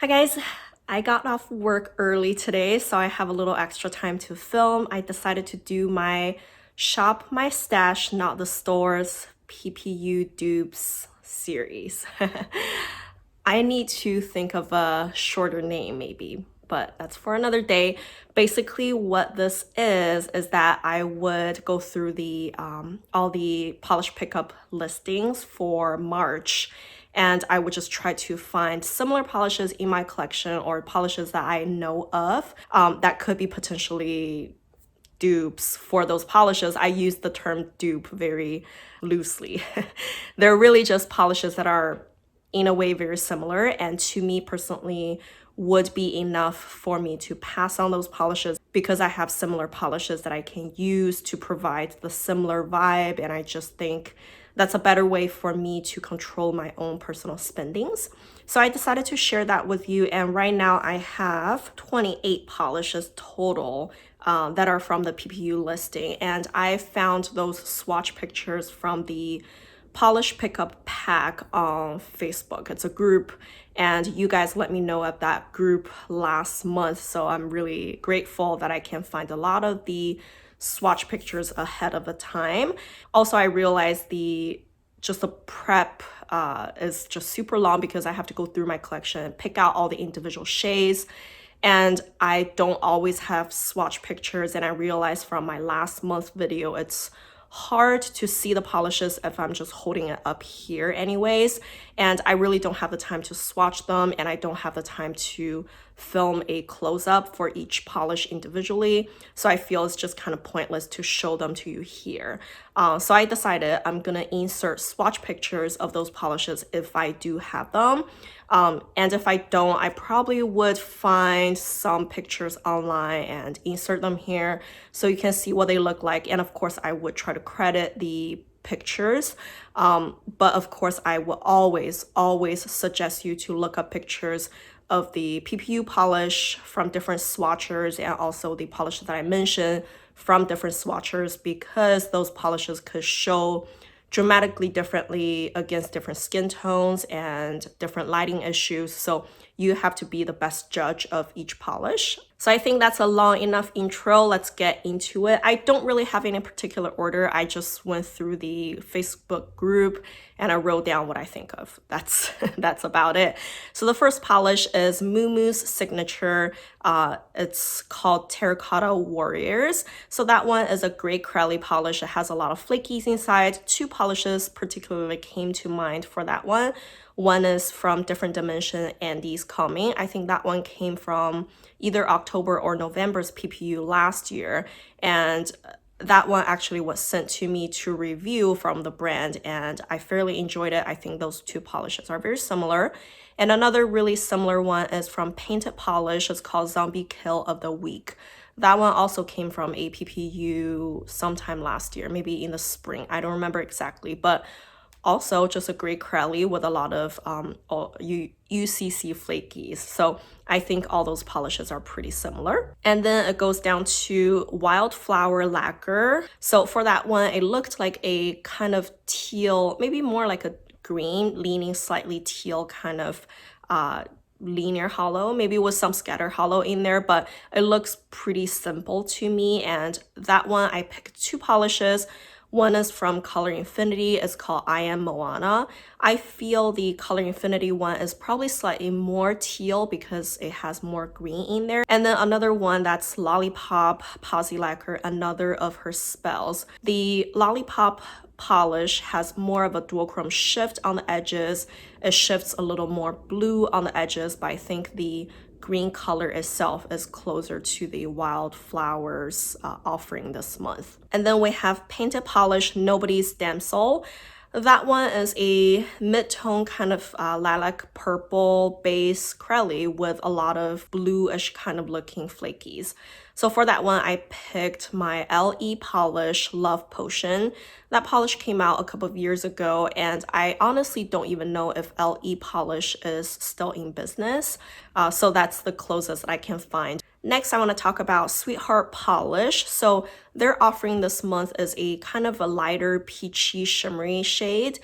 Hi guys, I got off work early today, so I have a little extra time to film. I decided to do my Shop My Stash, Not the Stores PPU dupes series. I need to think of a shorter name maybe, but that's for another day. Basically what this is that I would go through the all the polish pickup listings for March, and I would just try to find similar polishes in my collection or polishes that I know of that could be potentially dupes for those polishes. I use the term dupe very loosely. They're really just polishes that are in a way very similar, and to me personally would be enough for me to pass on those polishes because I have similar polishes that I can use to provide the similar vibe, and I just think that's a better way for me to control my own personal spendings. So I decided to share that with you, and right now I have 28 polishes total that are from the PPU listing, and I found those swatch pictures from the polish pickup pack on Facebook. It's a group, and you guys let me know of that group last month, so I'm really grateful that I can find a lot of the swatch pictures ahead of the time. Also, I realized the prep is just super long because I have to go through my collection and pick out all the individual shades, and I don't always have swatch pictures, and I realized from my last month video it's hard to see the polishes if I'm just holding it up here anyways, and I really don't have the time to swatch them, and I don't have the time to film a close-up for each polish individually, so I feel it's just kind of pointless to show them to you here. So I decided I'm gonna insert swatch pictures of those polishes if I do have them, and if I don't, I probably would find some pictures online and insert them here so you can see what they look like. And of course I would try to credit the pictures, but of course I will always suggest you to look up pictures of the PPU polish from different swatchers and also the polishes that I mentioned from different swatchers, because those polishes could show dramatically differently against different skin tones and different lighting issues. So you have to be the best judge of each polish. So I think that's a long enough intro. Let's get into it. I don't really have any particular order. I just went through the Facebook group and I wrote down what I think of. That's about it. So the first polish is Moo Moo's signature. It's called Terracotta Warriors. So that one is a gray crowley polish. It has a lot of flakies inside. Two polishes particularly came to mind for that one. One is from Different Dimension, Andy's Coming. I think that one came from either October or November's PPU last year, and that one actually was sent to me to review from the brand, and I fairly enjoyed it. I think those two polishes are very similar. And another really similar one is from Painted Polish. It's called Zombie Kill of the Week. That one also came from a PPU sometime last year, maybe in the spring. I don't remember exactly, but also just a gray crowley with a lot of UCC flakies. So I think all those polishes are pretty similar. And then it goes down to Wildflower Lacquer. So for that one, it looked like a kind of teal, maybe more like a green, leaning slightly teal kind of linear hollow, maybe with some scatter hollow in there, but it looks pretty simple to me. And that one, I picked two polishes. One is from Color Infinity. It's called I Am Moana. I feel the Color Infinity one is probably slightly more teal because it has more green in there. And then another one that's Lollipop Posse Lacquer, another of her spells. The Lollipop polish has more of a duochrome shift on the edges. It shifts a little more blue on the edges, but I think the green color itself is closer to the Wildflowers offering this month. And then we have Painted Polish Nobody's Damsel. That one is a mid-tone kind of lilac purple base crowley with a lot of bluish kind of looking flakies. So for that one, I picked my LE Polish Love Potion. That polish came out a couple of years ago, and I honestly don't even know if LE Polish is still in business. So that's the closest that I can find. Next, I want to talk about Sweetheart Polish. So their offering this month is a kind of a lighter peachy shimmery shade.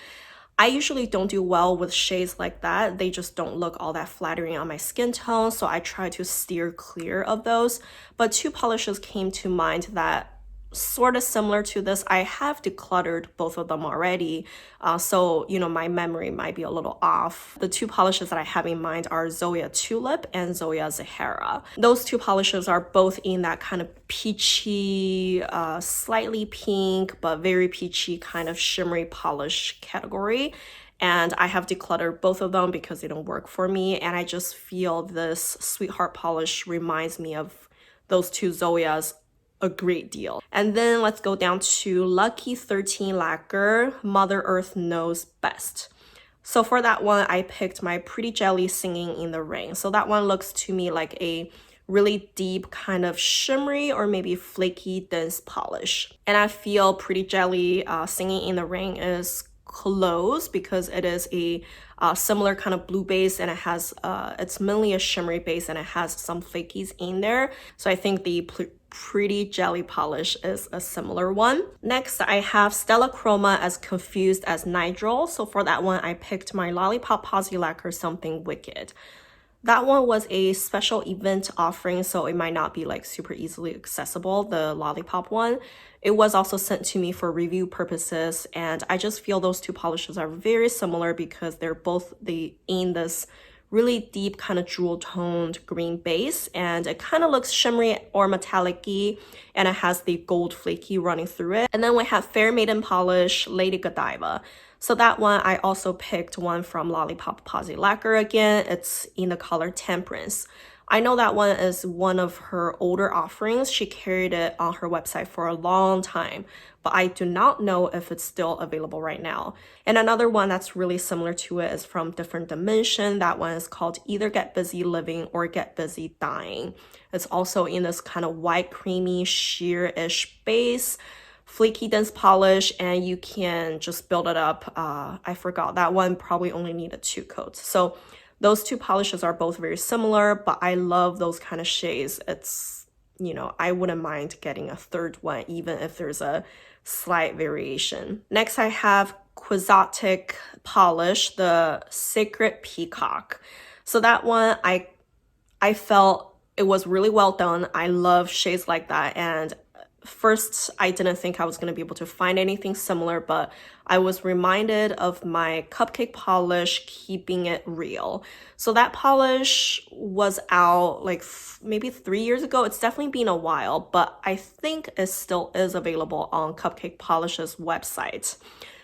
I usually don't do well with shades like that. They just don't look all that flattering on my skin tone, so I try to steer clear of those. But two polishes came to mind that sort of similar to this. I have decluttered both of them already, so you know my memory might be a little off. The two polishes that I have in mind are Zoya Tulip and Zoya Zahara. Those two polishes are both in that kind of peachy, slightly pink but very peachy kind of shimmery polish category. And I have decluttered both of them because they don't work for me, and I just feel this Sweetheart polish reminds me of those two Zoyas a great deal. And then let's go down to Lucky 13 Lacquer, Mother Earth Knows Best. So for that one, I picked my Pretty Jelly Singing in the Rain. So that one looks to me like a really deep kind of shimmery or maybe flaky dense polish. And I feel Pretty Jelly Singing in the Rain is close because it is a similar kind of blue base, and it has it's mainly a shimmery base and it has some flakies in there. So I think the Pretty Jelly polish is a similar one. Next, I have Stella Chroma as Confused as Nigel. So for that one, I picked my Lollipop Posse Lacquer Something Wicked. That one was a special event offering, so it might not be like super easily accessible, the Lollipop one. It was also sent to me for review purposes, and I just feel those two polishes are very similar because they're both in this really deep kind of jewel toned green base, and it kind of looks shimmery or metallic-y, and it has the gold flaky running through it. And then we have Fair Maiden polish Lady Godiva. So that one, I also picked one from Lollipop Posse Lacquer again. It's in the color Temperance. I know that one is one of her older offerings. She carried it on her website for a long time, but I do not know if it's still available right now. And another one that's really similar to it is from Different Dimension. That one is called Either Get Busy Living or Get Busy Dying. It's also in this kind of white, creamy, sheer-ish base, flaky dense polish, and you can just build it up. I forgot that one probably only needed 2 coats. So those two polishes are both very similar, but I love those kind of shades. It's, you know, I wouldn't mind getting a third one even if there's a slight variation. Next, I have Quixotic polish, the Sacred Peacock. So that one, I felt it was really well done. I love shades like that, and first, I didn't think I was going to be able to find anything similar, but I was reminded of my Cupcake polish, Keeping It Real. So that polish was out like maybe 3 years ago. It's definitely been a while, but I think it still is available on Cupcake Polish's website.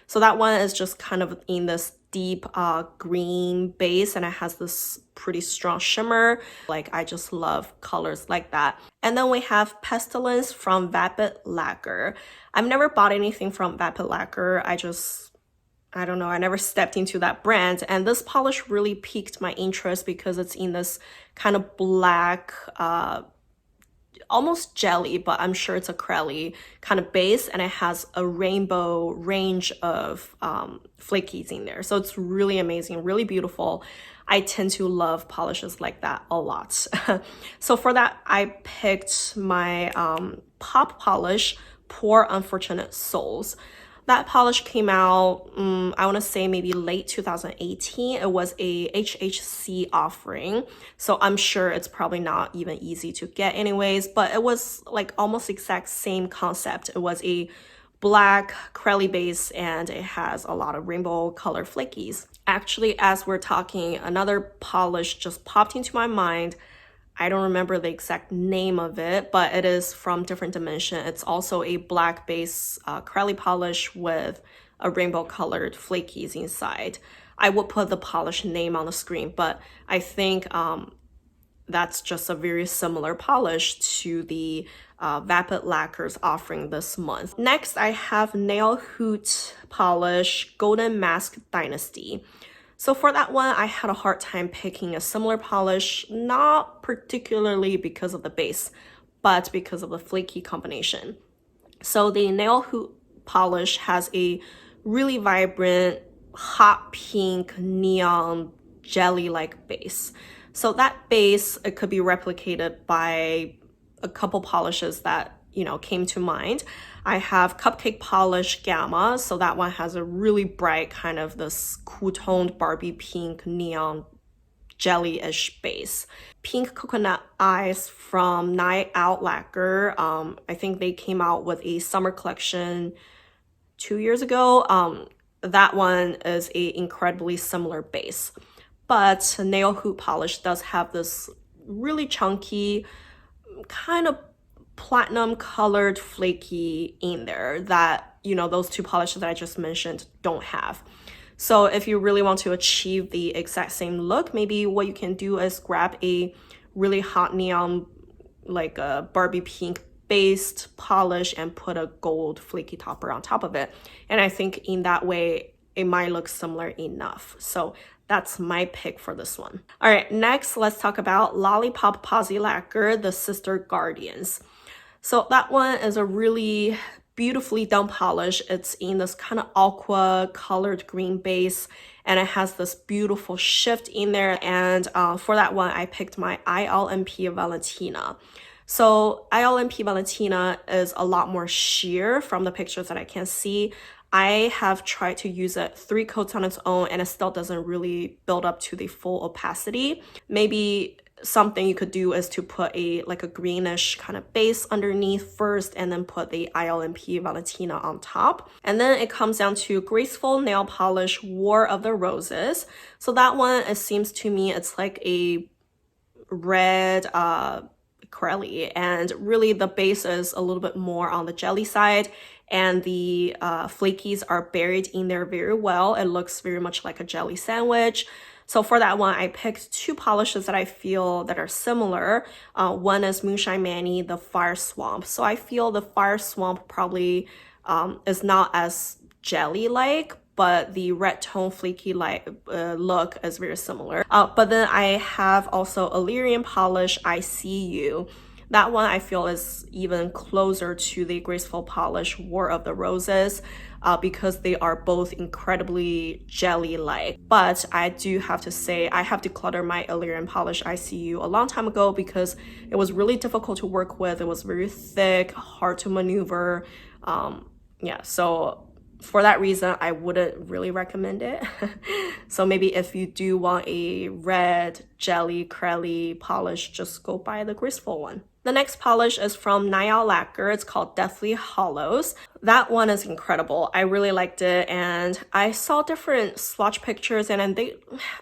So that one is just kind of in this deep green base, and it has this pretty strong shimmer. Like, I just love colors like that. And then we have Pestilence from Vapid Lacquer. I've never bought anything from Vapid Lacquer. I don't know, I never stepped into that brand, and this polish really piqued my interest because it's in this kind of black almost jelly, but I'm sure it's acrylic kind of base, and it has a rainbow range of flakies in there. So it's really amazing, really beautiful. I tend to love polishes like that a lot. So for that, I picked my Pop polish, Poor Unfortunate Souls. That polish came out, I want to say maybe late 2018. It was a HHC offering, so I'm sure it's probably not even easy to get anyways, but it was like almost exact same concept. It was a black acrylic base, and it has a lot of rainbow color flakies. Actually, as we're talking, another polish just popped into my mind. I don't remember the exact name of it, but it is from Different Dimension. It's also a black base acrylic polish with a rainbow colored flakies inside. I will put the polish name on the screen, but I think that's just a very similar polish to the Vapid Lacquer's offering this month. Next, I have Nail Hoot polish, Golden Mask Dynasty. So for that one, I had a hard time picking a similar polish, not particularly because of the base, but because of the flaky combination. So the Nail Hoot polish has a really vibrant, hot pink, neon, jelly-like base. So that base, it could be replicated by a couple polishes that came to mind. I have Cupcake Polish Gamma, so that one has a really bright kind of this cool toned Barbie pink neon jelly-ish base. Pink Coconut Eyes from Night Out Lacquer. I think they came out with a summer collection 2 years ago. That one is a incredibly similar base. But Nail Hoot Polish does have this really chunky, kind of platinum colored flaky in there that, those two polishes that I just mentioned don't have. So if you really want to achieve the exact same look, maybe what you can do is grab a really hot neon, like a Barbie pink based polish and put a gold flaky topper on top of it. And I think in that way, it might look similar enough. So that's my pick for this one. All right, next, let's talk about Lollipop Posse Lacquer, the Sister Guardians. So that one is a really beautifully done polish. It's in this kind of aqua colored green base, and it has this beautiful shift in there. And for that one, I picked my ILMP Valentina. So ILMP Valentina is a lot more sheer from the pictures that I can see. I have tried to use it 3 coats on its own, and it still doesn't really build up to the full opacity. Maybe something you could do is to put a greenish kind of base underneath first, and then put the ILMP Valentina on top. And then it comes down to Graceful Nail Polish War of the Roses. So that one, it seems to me, it's like a red acrylic, and really the base is a little bit more on the jelly side, and the flakies are buried in there very well. It looks very much like a jelly sandwich. So for that one, I picked 2 polishes that I feel that are similar. One is Moonshine Manny, the Fire Swamp. So I feel the Fire Swamp probably is not as jelly-like, but the red tone flaky look is very similar. But then I have also Illyrian Polish I See You. That one I feel is even closer to the Graceful Polish War of the Roses, because they are both incredibly jelly-like. But I do have to say, I have decluttered my Illyrian Polish I See You a long time ago because it was really difficult to work with. It was very thick, hard to maneuver. Yeah, so for that reason, I wouldn't really recommend it. So maybe if you do want a red jelly crelly polish, just go buy the Graceful one. The next polish is from Night Out Lacquer. It's called Deathly Hollows. That one is incredible. I really liked it, and I saw different swatch pictures, and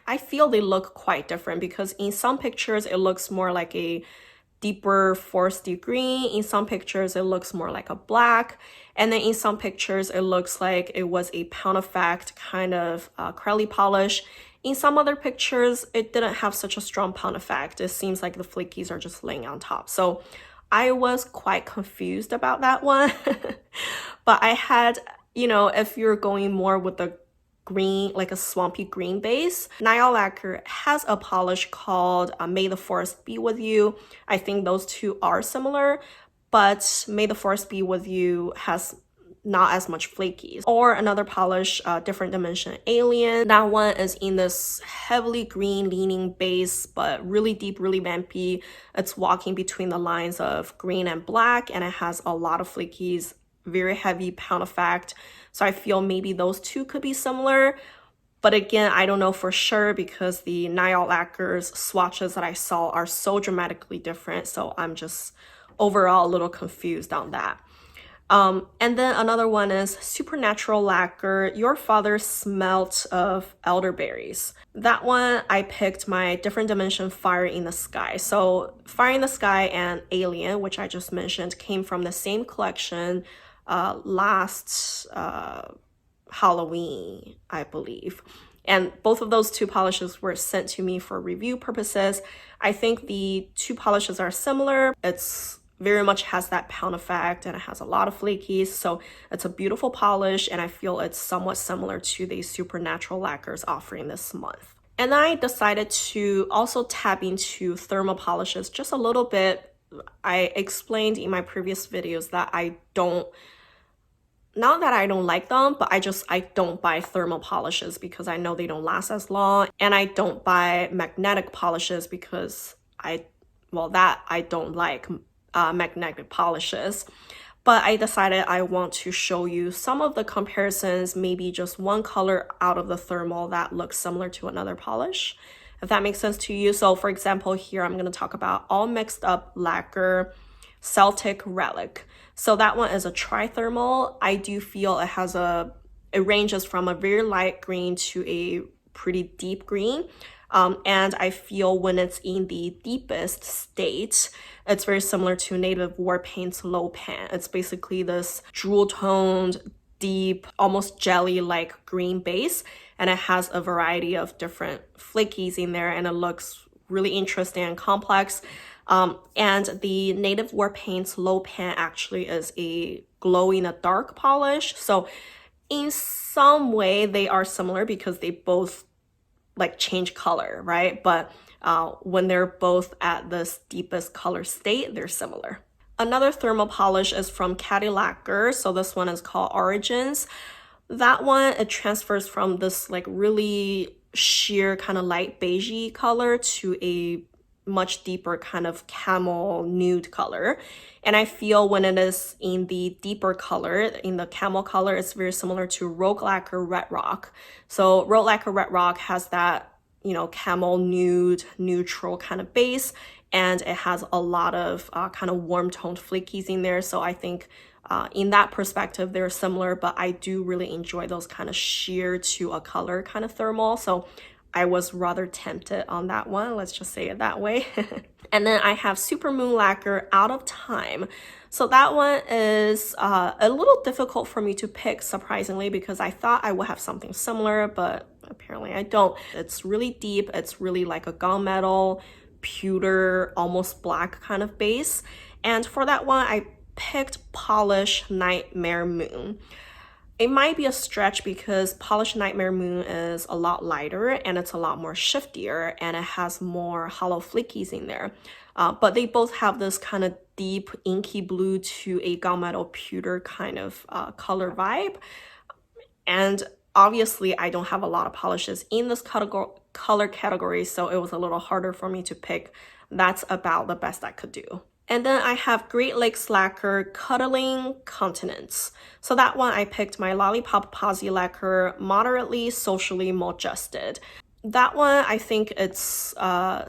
I feel they look quite different because in some pictures it looks more like a deeper foresty green. In some pictures it looks more like a black, and then in some pictures it looks like it was a pound effect kind of crelly polish. In some other pictures, it didn't have such a strong pound effect. It seems like the flakies are just laying on top. So I was quite confused about that one. But I had, if you're going more with the green, like a swampy green base, Night Out Lacquer has a polish called May the Forest Be With You. I think those two are similar, but May the Forest Be With You has not as much flakies. Or another polish, Different Dimension Alien. That one is in this heavily green leaning base, but really deep, really vampy. It's walking between the lines of green and black, and it has a lot of flakies, very heavy pound effect. So I feel maybe those two could be similar. But again, I don't know for sure because the Night Out Lacquer's swatches that I saw are so dramatically different. So I'm just overall a little confused on that. And then another one is Supernatural Lacquer, Your Father Smelt of Elderberries. That one, I picked my Different Dimension Fire in the Sky. So Fire in the Sky and Alien, which I just mentioned, came from the same collection last Halloween, I believe. And both of those 2 polishes were sent to me for review purposes. I think the 2 polishes are similar. It's very much has that pound effect, and it has a lot of flakies, so it's a beautiful polish, and I feel it's somewhat similar to the Supernatural Lacquers offering this month. And I decided to also tap into thermal polishes just a little bit. I explained in my previous videos that not that I don't like them, but I don't buy thermal polishes because I know they don't last as long, and I don't buy magnetic polishes because I don't like. magnetic polishes. But I decided I want to show you some of the comparisons, maybe just one color out of the thermal that looks similar to another polish, if that makes sense to you. So for example, here I'm going to talk about All Mixed Up Lacquer Celtic Relic. So that one is a trithermal. I do feel it ranges from a very light green to a pretty deep green. And I feel when it's in the deepest state, it's very similar to Native War Paint's Low Pan. It's basically this jewel-toned, deep, almost jelly-like green base, and it has a variety of different flakies in there, and it looks really interesting and complex. And the Native War Paint's Low Pan actually is a glow-in-the-dark polish. So in some way, they are similar because they both like change color, right? But when they're both at this deepest color state, they're similar. Another thermal polish is from Caddy Lacquer. So this one is called Origins. That one, it transfers from this like really sheer kind of light beigey color to a much deeper kind of camel nude color. And I feel when it is in the deeper color, in the camel color, it's very similar to Rogue Lacquer Red Rock. So Rogue Lacquer Red Rock has that, you know, camel nude, neutral kind of base, and it has a lot of kind of warm toned flakies in there. So I think in that perspective, they're similar, but I do really enjoy those kind of sheer to a color kind of thermal. So I was rather tempted on that one, let's just say it that way. And then I have Super Moon Lacquer Out of Time. So that one is a little difficult for me to pick, surprisingly, because I thought I would have something similar, but apparently I don't. It's really deep. It's really like a gunmetal, pewter, almost black kind of base. And for that one, I picked Polish Nightmare Moon. It might be a stretch because Polished Nightmare Moon is a lot lighter and it's a lot more shiftier and it has more hollow flakies in there. But they both have this kind of deep inky blue to a gunmetal pewter kind of color vibe. And obviously I don't have a lot of polishes in this color category, so it was a little harder for me to pick. That's about the best I could do. And then I have Great Lakes Lacquer Cuddling Continents. So that one I picked my Lollipop Posse Lacquer Moderately Socially Modested. That one, I think it's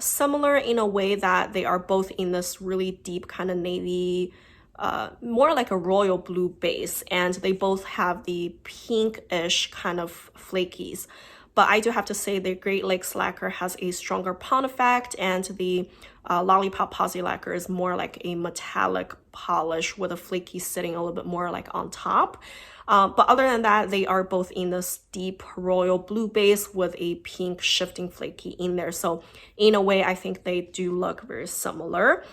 similar in a way that they are both in this really deep kind of navy, more like a royal blue base, and they both have the pinkish kind of flakies. But I do have to say the Great Lakes Lacquer has a stronger pound effect, and the Lollipop Posse Lacquer is more like a metallic polish with a flaky sitting a little bit more like on top. But other than that, they are both in this deep royal blue base with a pink shifting flaky in there. So in a way, I think they do look very similar.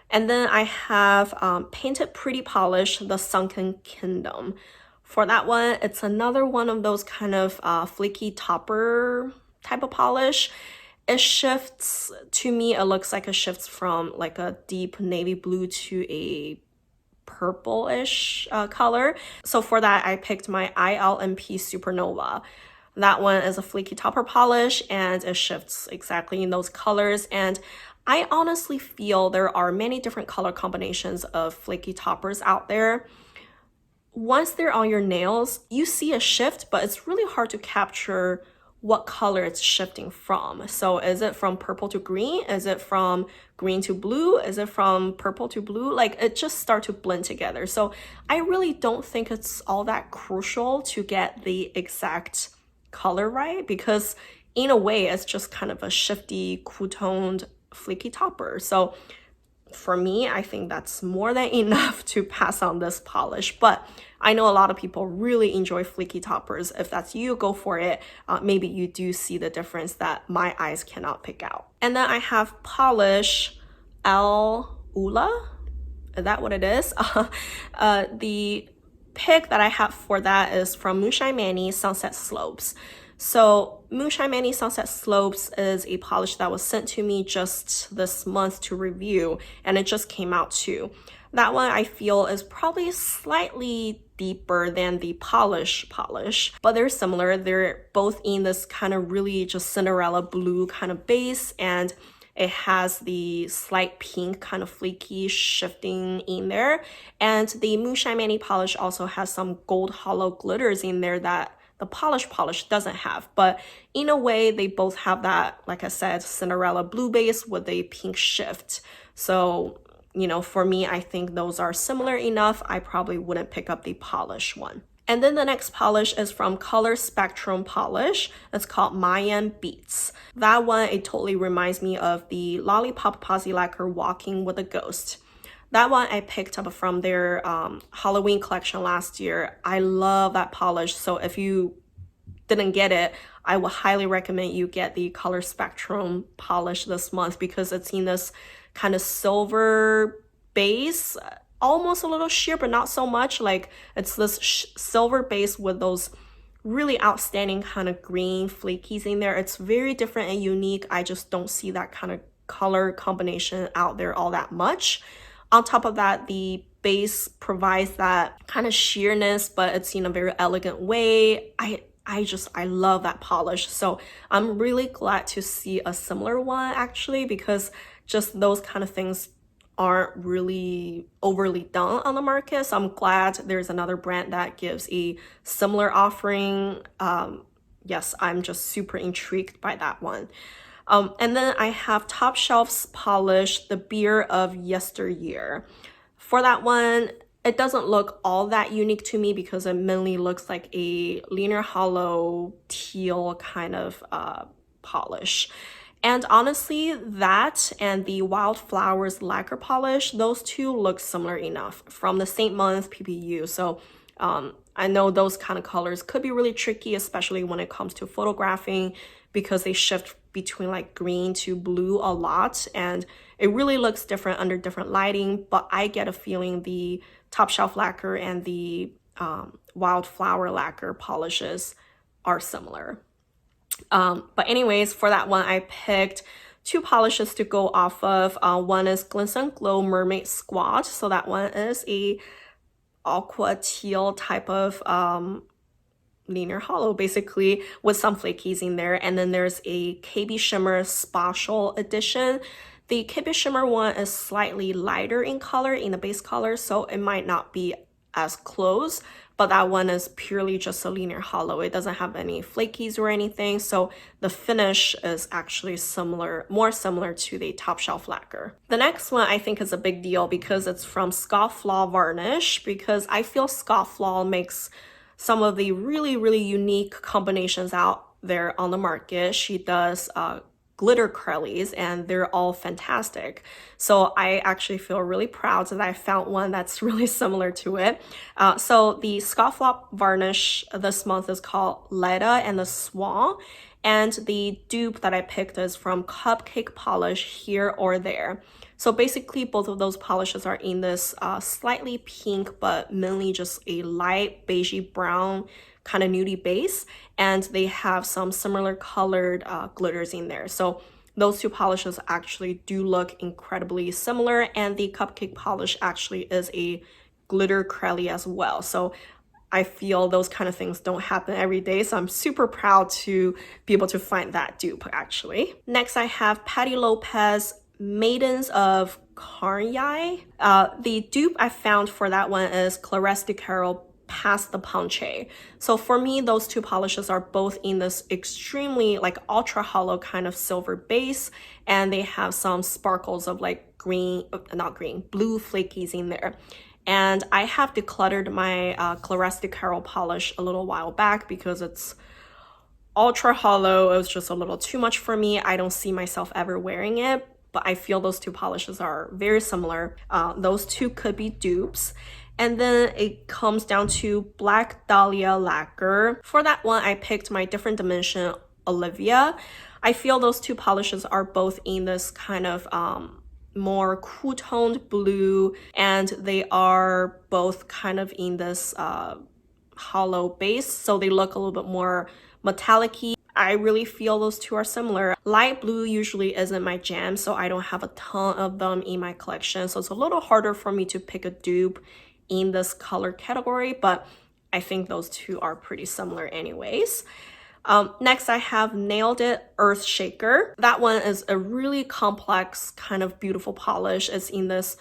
And then I have Painted Pretty Polish, The Sunken Kingdom. For that one, it's another one of those kind of flaky topper type of polish. It shifts, to me, it looks like it shifts from like a deep navy blue to a purple-ish color. So for that, I picked my ILMP Supernova. That one is a flaky topper polish and it shifts exactly in those colors. And I honestly feel there are many different color combinations of flaky toppers out there. Once they're on your nails, you see a shift, but it's really hard to capture what color it's shifting from. So is it from purple to green? Is it from green to blue? Is it from purple to blue? Like it just starts to blend together. So I really don't think it's all that crucial to get the exact color right, because in a way it's just kind of a shifty, cool-toned, flaky topper. So for me, I think that's more than enough to pass on this polish. But I know a lot of people really enjoy flaky toppers. If that's you, go for it. Maybe you do see the difference that my eyes cannot pick out. And then I have Polish El Ula. Is that what it is? The pick that I have for that is from Moonshine Manny Sunset Slopes. So Moonshine Manny Sunset Slopes is a polish that was sent to me just this month to review, and it just came out too. That one I feel is probably slightly deeper than the polish, but they're similar. They're both in this kind of really just Cinderella blue kind of base, and It has the slight pink kind of flaky shifting in there. And the Moonshine Mani polish also has some gold hollow glitters in there that the polish doesn't have. But in a way, they both have that, like I said, Cinderella blue base with a pink shift. So, you know, for me, I think those are similar enough. I probably wouldn't pick up the polish one. And then the next polish is from Color Spectrum Polish. It's called Mayan Beats. That one, it totally reminds me of the Lollipop Posse Lacquer Walking with a Ghost. That one I picked up from their Halloween collection last year. I love that polish. So if you didn't get it, I would highly recommend you get the Color Spectrum polish this month because it's in this kind of silver base, almost a little sheer, but not so much. Like it's this silver base with those really outstanding kind of green flakies in there. It's very different and unique. I just don't see that kind of color combination out there all that much. On top of that, the base provides that kind of sheerness, but it's in a very elegant way. I love that polish. So I'm really glad to see a similar one actually, because just those kind of things aren't really overly done on the market. So I'm glad there's another brand that gives a similar offering. Yes, I'm just super intrigued by that one. And then I have Top Shelf's polish, the Beer of Yesteryear. For that one, it doesn't look all that unique to me because it mainly looks like a linear hollow teal kind of polish. And honestly, that and the Wildflowers Lacquer Polish, those two look similar enough from the same month PPU. So I know those kind of colors could be really tricky, especially when it comes to photographing, because they shift between like green to blue a lot. And it really looks different under different lighting, but I get a feeling the Top Shelf Lacquer and the Wildflower Lacquer polishes are similar. But anyways, for that one, I picked two polishes to go off of. One is Glisten Glow Mermaid Squad. So that one is a aqua teal type of linear hollow, basically, with some flakies in there. And then there's a KB Shimmer Spatial Edition. The KB Shimmer one is slightly lighter in color, in the base color, so it might not be as close, but that one is purely just a linear hollow. It doesn't have any flakies or anything, so the finish is actually similar, more similar to the Top Shelf Lacquer. The next one I think is a big deal because it's from Scofflaw Varnish, because I feel Scofflaw makes some of the really unique combinations out there on the market. She does glitter curlies and they're all fantastic. So I actually feel really proud that I found one that's really similar to it. So the Scofflaw varnish this month is called Leda and the Swan, and the dupe that I picked is from Cupcake Polish, Here or There. So basically both of those polishes are in this slightly pink but mainly just a light beigey brown kind of nudie base, and they have some similar colored glitters in there. So those two polishes actually do look incredibly similar, and the Cupcake polish actually is a glitter crelly as well. So I feel those kind of things don't happen every day, so I'm super proud to be able to find that dupe actually. Next I have Patti Lopez Maidens of Carnyai. The dupe I found for that one is Clarisse de Carol Past the Punche. So for me, those two polishes are both in this extremely like ultra hollow kind of silver base, and they have some sparkles of like blue flakies in there. And I have decluttered my Clarisse de Carol polish a little while back because it's ultra hollow. It was just a little too much for me. I don't see myself ever wearing it, but I feel those two polishes are very similar. Those two could be dupes. And then it comes down to Black Dahlia Lacquer. For that one, I picked my Different Dimension Olivia. I feel those two polishes are both in this kind of more cool toned blue, and they are both kind of in this hollow base, so they look a little bit more metallic-y. I really feel those two are similar. Light blue usually isn't my jam, so I don't have a ton of them in my collection, so it's a little harder for me to pick a dupe in this color category, but I think those two are pretty similar anyways. Next, I have Nailed It Earth Shaker. That one is a really complex, kind of beautiful polish. It's in this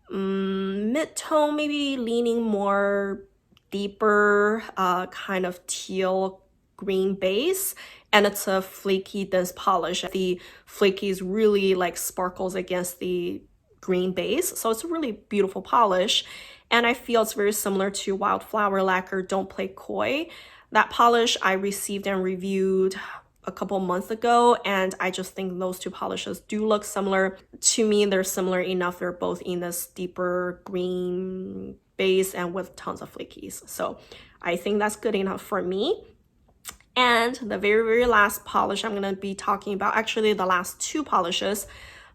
mid-tone, maybe leaning more deeper, kind of teal green base, and it's a flaky dense polish. The flakies really like sparkles against the green base, so it's a really beautiful polish, and I feel it's very similar to Wildflower Lacquer Don't Play Coy. That polish I received and reviewed a couple months ago, and I just think those two polishes do look similar. To me, they're similar enough. They're both in this deeper green base and with tons of flakies. So I think that's good enough for me. And the very last polish I'm going to be talking about, actually the last two polishes,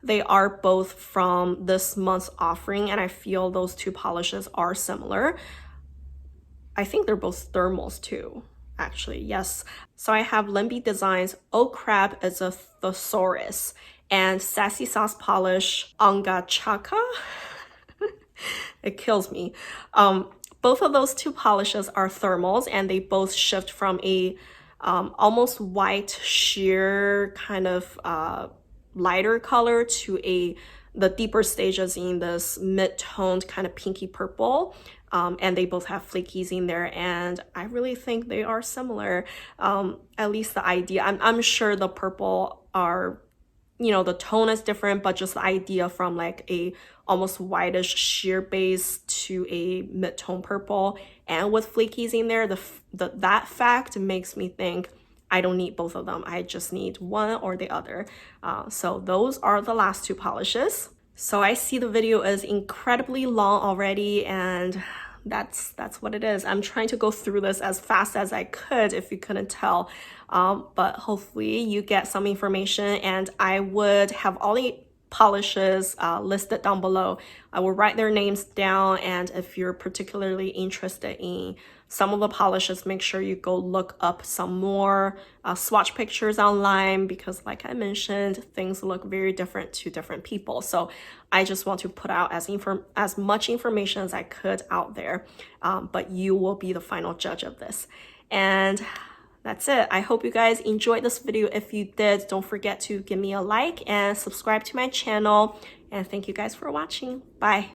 they are both from this month's offering, and I feel those two polishes are similar. I think they're both thermals too, actually, yes. So I have Limby Designs Oh Crab is a Thesaurus and Sassy Sauce Polish Angachaka. It kills me. Both of those two polishes are thermals, and they both shift from a almost white sheer kind of lighter color to the deeper stages in this mid-toned kind of pinky purple. And they both have flakies in there, and I really think they are similar. At least the idea. I'm sure the purple are, you know, the tone is different, but just the idea from like a almost whitish sheer base to a mid-tone purple and with flakies in there, that fact makes me think I don't need both of them. I just need one or the other. So those are the last two polishes. So I see the video is incredibly long already, and that's what it is. I'm trying to go through this as fast as I could, if you couldn't tell, but hopefully you get some information, and I would have all the polishes listed down below. I will write their names down, and if you're particularly interested in some of the polishes, make sure you go look up some more swatch pictures online, because like I mentioned, things look very different to different people. So I just want to put out as much information as I could out there, but you will be the final judge of this. And that's it. I hope you guys enjoyed this video. If you did, don't forget to give me a like and subscribe to my channel. And thank you guys for watching. Bye.